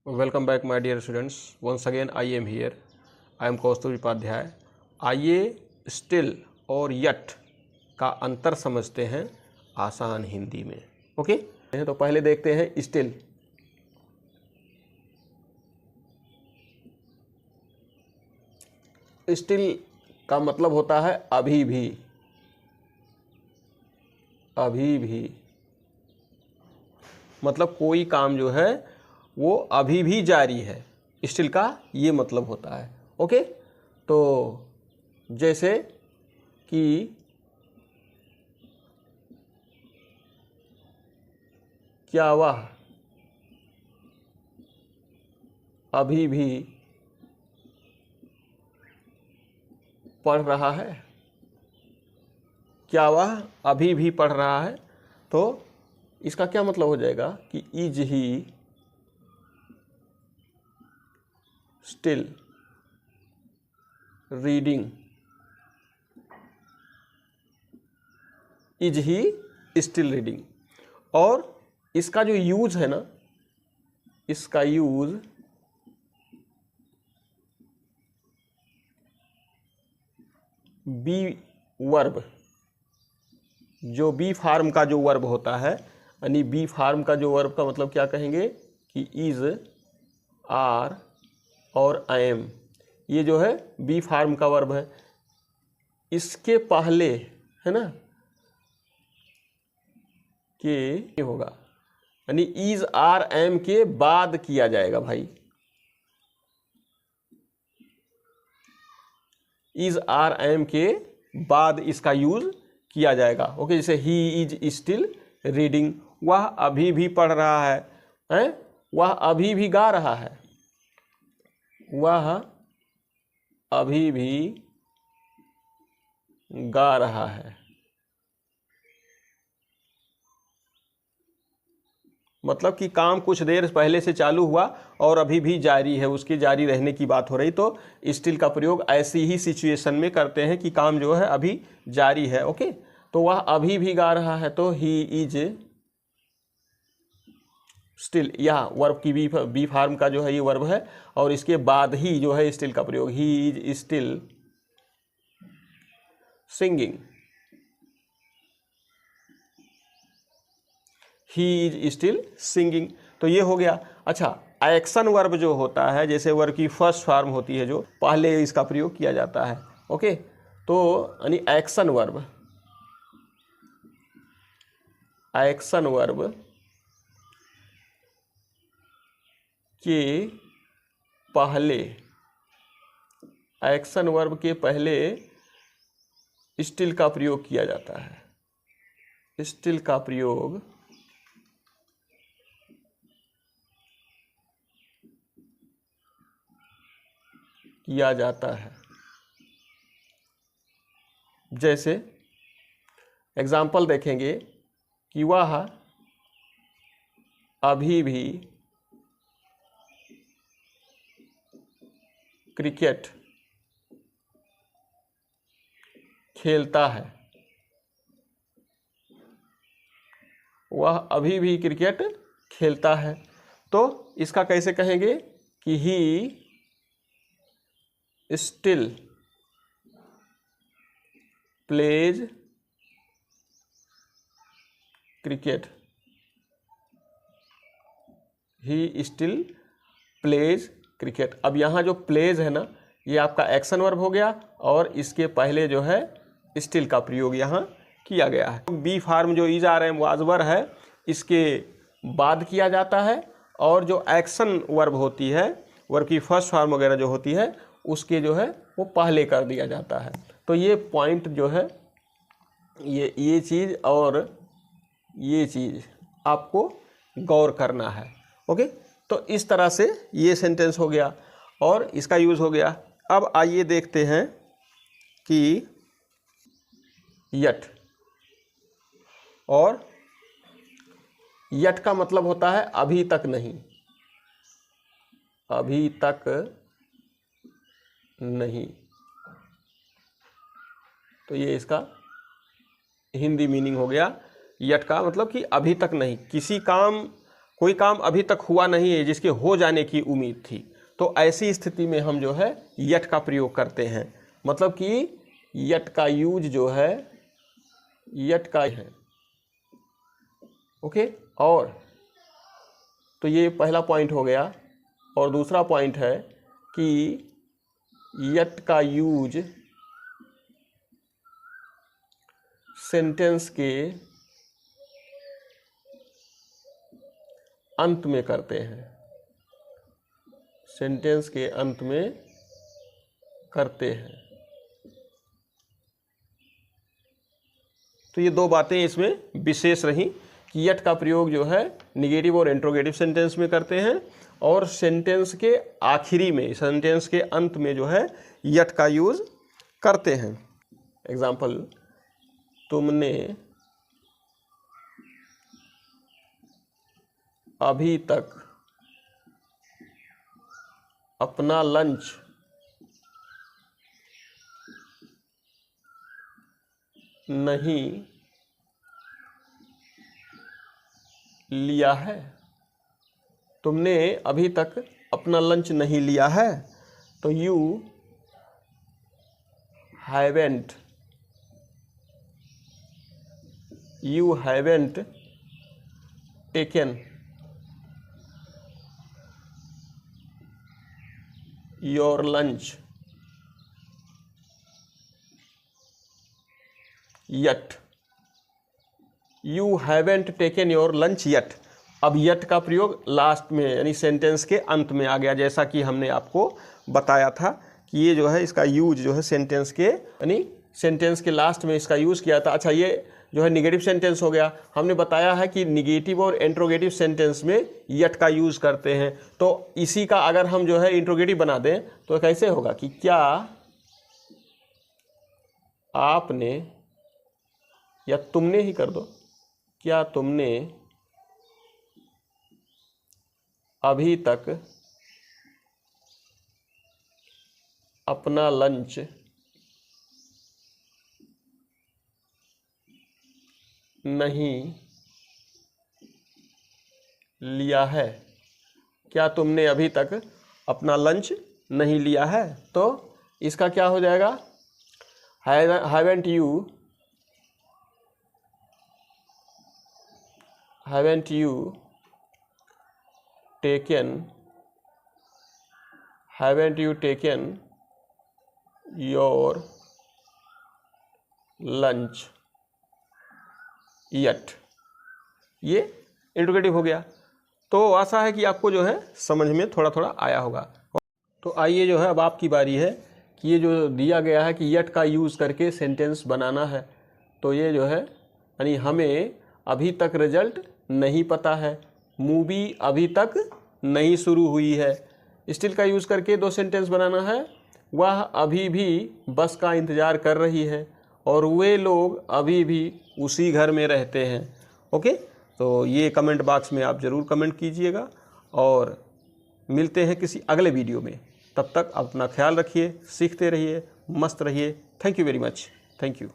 Welcome back my dear students, once again I am here. I am Kaustubh Upadhyay. आइए still और yet का अंतर समझते हैं आसान हिंदी में। ओके, तो पहले देखते हैं स्टिल। स्टिल का मतलब होता है अभी भी, अभी भी मतलब कोई काम जो है वो अभी भी जारी है, स्टिल का ये मतलब होता है। ओके, तो जैसे कि क्या वह अभी भी पढ़ रहा है, क्या वह अभी भी पढ़ रहा है, तो इसका क्या मतलब हो जाएगा कि is he still reading, is he still reading. और इसका जो यूज है ना, इसका यूज बी वर्ब, जो बी फार्म का जो वर्ब होता है, यानी बी फार्म का जो वर्ब का मतलब क्या कहेंगे कि इज, आर और एम, ये जो है बी फार्म का वर्ब है। इसके पहले है ना के होगा, यानी इज आर एम के बाद किया जाएगा भाई, इज आर एम के बाद इसका यूज किया जाएगा। ओके, जैसे ही इज स्टिल रीडिंग, वह अभी भी पढ़ रहा है, वह अभी भी गा रहा है, वह अभी भी गा रहा है। मतलब कि काम कुछ देर पहले से चालू हुआ और अभी भी जारी है, उसके जारी रहने की बात हो रही। तो स्टिल का प्रयोग ऐसी ही सिचुएशन में करते हैं कि काम जो है अभी जारी है। ओके, तो वह अभी भी गा रहा है, तो ही इज स्टिल, यह वर्ब की बी फार्म का जो है ये वर्ब है, और इसके बाद ही जो है स्टिल का प्रयोग, he is still singing, he is still singing. तो ये हो गया। अच्छा, एक्शन वर्ब जो होता है, जैसे वर्ब की फर्स्ट फॉर्म होती है जो पहले इसका प्रयोग किया जाता है। ओके, तो यानी एक्शन वर्ब, एक्शन वर्ब के पहले, एक्शन वर्ब के पहले स्टिल का प्रयोग किया जाता है, स्टिल का प्रयोग किया जाता है। जैसे एग्जाम्पल देखेंगे कि वह अभी भी क्रिकेट खेलता है, वह अभी भी क्रिकेट खेलता है। तो इसका कैसे कहेंगे कि he still pledge cricket, he still pledge cricket. अब यहाँ जो प्लेज है ना, ये आपका एक्शन वर्ब हो गया, और इसके पहले जो है स्टिल का प्रयोग यहाँ किया गया है। बी फार्म जो इज आर एम वाजवर है, इसके बाद किया जाता है, और जो एक्शन वर्ब होती है, वर्ब की फर्स्ट फॉर्म वगैरह जो होती है, उसके जो है वो पहले कर दिया जाता है। तो ये पॉइंट जो है, ये चीज़ और ये चीज़ आपको गौर करना है। ओके, तो इस तरह से ये सेंटेंस हो गया और इसका यूज़ हो गया। अब आइए देखते हैं कि यट, और यट का मतलब होता है अभी तक नहीं, अभी तक नहीं। तो ये इसका हिंदी मीनिंग हो गया। यट का मतलब कि अभी तक नहीं, किसी काम कोई काम अभी तक हुआ नहीं है जिसके हो जाने की उम्मीद थी, तो ऐसी स्थिति में हम जो है यट का प्रयोग करते हैं। मतलब कि यट का यूज जो है यट का है। ओके, और तो ये पहला पॉइंट हो गया। और दूसरा पॉइंट है कि यट का यूज सेंटेंस के अंत में करते हैं, सेंटेंस के अंत में करते हैं। तो ये दो बातें इसमें विशेष रही कि यट का प्रयोग जो है निगेटिव और इंट्रोगेटिव सेंटेंस में करते हैं, और सेंटेंस के आखिरी में, सेंटेंस के अंत में जो है यट का यूज करते हैं। एग्जाम्पल, तुमने अभी तक अपना लंच नहीं लिया है। तुमने अभी तक अपना लंच नहीं लिया है, तो you haven't taken your lunch yet. You haven't taken your lunch yet. अब यट का प्रयोग लास्ट में यानी सेंटेंस के अंत में आ गया, जैसा कि हमने आपको बताया था कि ये जो है इसका यूज जो है सेंटेंस के यानी सेंटेंस के लास्ट में इसका यूज किया था। अच्छा, ये जो है निगेटिव सेंटेंस हो गया। हमने बताया है कि निगेटिव और इंट्रोगेटिव सेंटेंस में यट का यूज करते हैं। तो इसी का अगर हम जो है इंट्रोगेटिव बना दें तो कैसे होगा कि क्या आपने, या तुमने ही कर दो, क्या तुमने अभी तक अपना लंच नहीं लिया है। क्या तुमने अभी तक अपना लंच नहीं लिया है, तो इसका क्या हो जाएगा, haven't you taken your lunch yet. ये इंट्रोगेटिव हो गया। तो आशा है कि आपको जो है समझ में थोड़ा थोड़ा आया होगा। तो आइए जो है अब आपकी बारी है कि ये जो दिया गया है कि यट का यूज़ करके सेंटेंस बनाना है, तो ये जो है यानी हमें अभी तक रिजल्ट नहीं पता है, मूवी अभी तक नहीं शुरू हुई है। स्टिल का यूज़ करके दो सेंटेंस बनाना है, वह अभी भी बस का इंतज़ार कर रही है और वे लोग अभी भी उसी घर में रहते हैं। ओके, तो ये कमेंट बॉक्स में आप ज़रूर कमेंट कीजिएगा और मिलते हैं किसी अगले वीडियो में। तब तक अपना ख्याल रखिए, सीखते रहिए, मस्त रहिए। Thank you very much. Thank you.